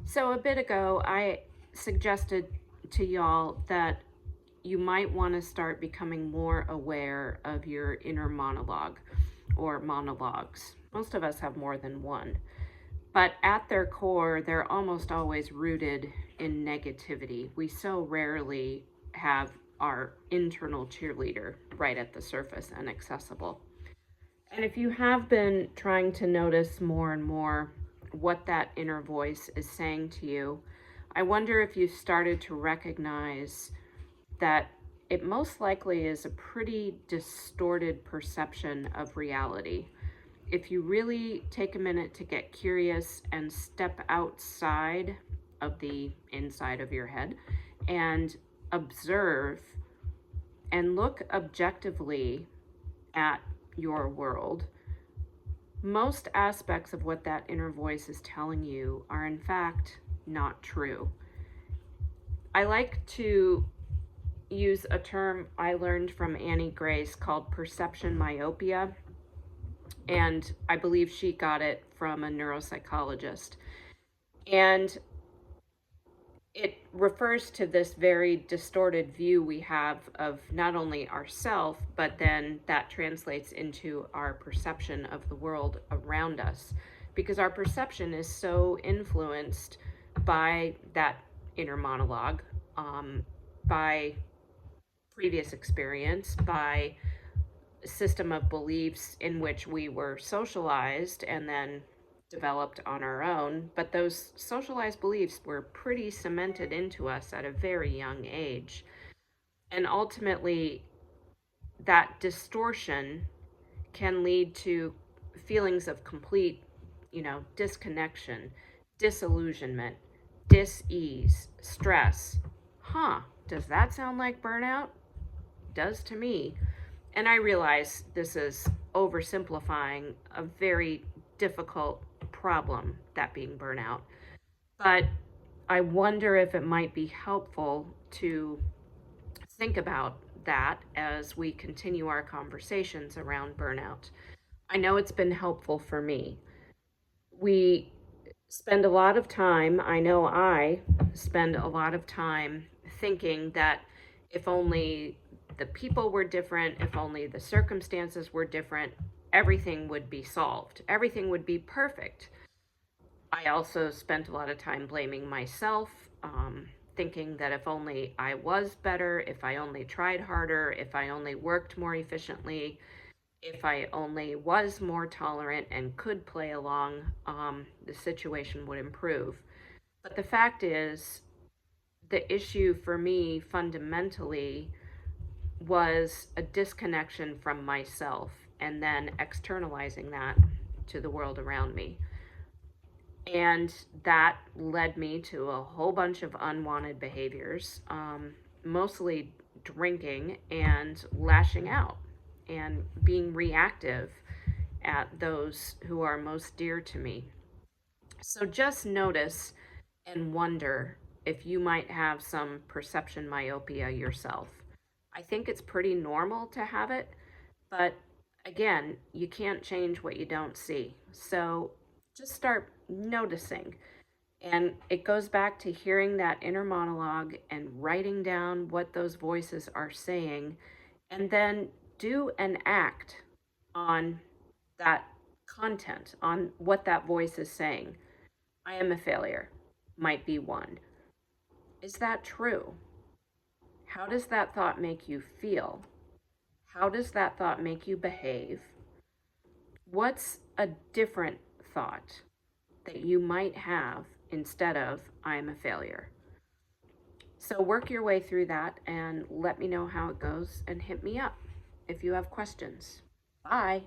So a bit ago, I suggested to y'all that you might want to start becoming more aware of your inner monologue or monologues. Most of us have more than one, but at their core, they're almost always rooted in negativity. We so rarely have our internal cheerleader right at the surface and accessible. And if you have been trying to notice more and more what that inner voice is saying to you, I wonder if you started to recognize that it most likely is a pretty distorted perception of reality. If you really take a minute to get curious and step outside of the inside of your head and observe and look objectively at your world, most aspects of what that inner voice is telling you are in fact not true. I like to use a term I learned from Annie Grace called perception myopia, and I believe she got it from a neuropsychologist. And it refers to this very distorted view we have of not only ourself, but then that translates into our perception of the world around us. Because our perception is so influenced by that inner monologue, by previous experience, by a system of beliefs in which we were socialized and then developed on our own, but those socialized beliefs were pretty cemented into us at a very young age. And ultimately, that distortion can lead to feelings of complete, disconnection, disillusionment, dis-ease, stress. Does that sound like burnout? Does to me. And I realize this is oversimplifying a very difficult problem, that being burnout. But I wonder if it might be helpful to think about that as we continue our conversations around burnout. I know it's been helpful for me. We spend a lot of time, I know I spend a lot of time thinking that if only the people were different, if only the circumstances were different, everything would be solved. Everything would be perfect. I also spent a lot of time blaming myself, thinking that if only I was better, if I only tried harder, if I only worked more efficiently, if I only was more tolerant and could play along, the situation would improve. But the fact is, the issue for me fundamentally was a disconnection from myself and then externalizing that to the world around me. And that led me to a whole bunch of unwanted behaviors, mostly drinking and lashing out and being reactive at those who are most dear to me. So just notice and wonder if you might have some perception myopia yourself. I think it's pretty normal to have it, but again, you can't change what you don't see. So just start noticing. And it goes back to hearing that inner monologue and writing down what those voices are saying, and then do an act on that content, on what that voice is saying. I am a failure, might be one. Is that true? How does that thought make you feel? How does that thought make you behave? What's a different thought that you might have instead of I'm a failure? So work your way through that and let me know how it goes and hit me up if you have questions. Bye.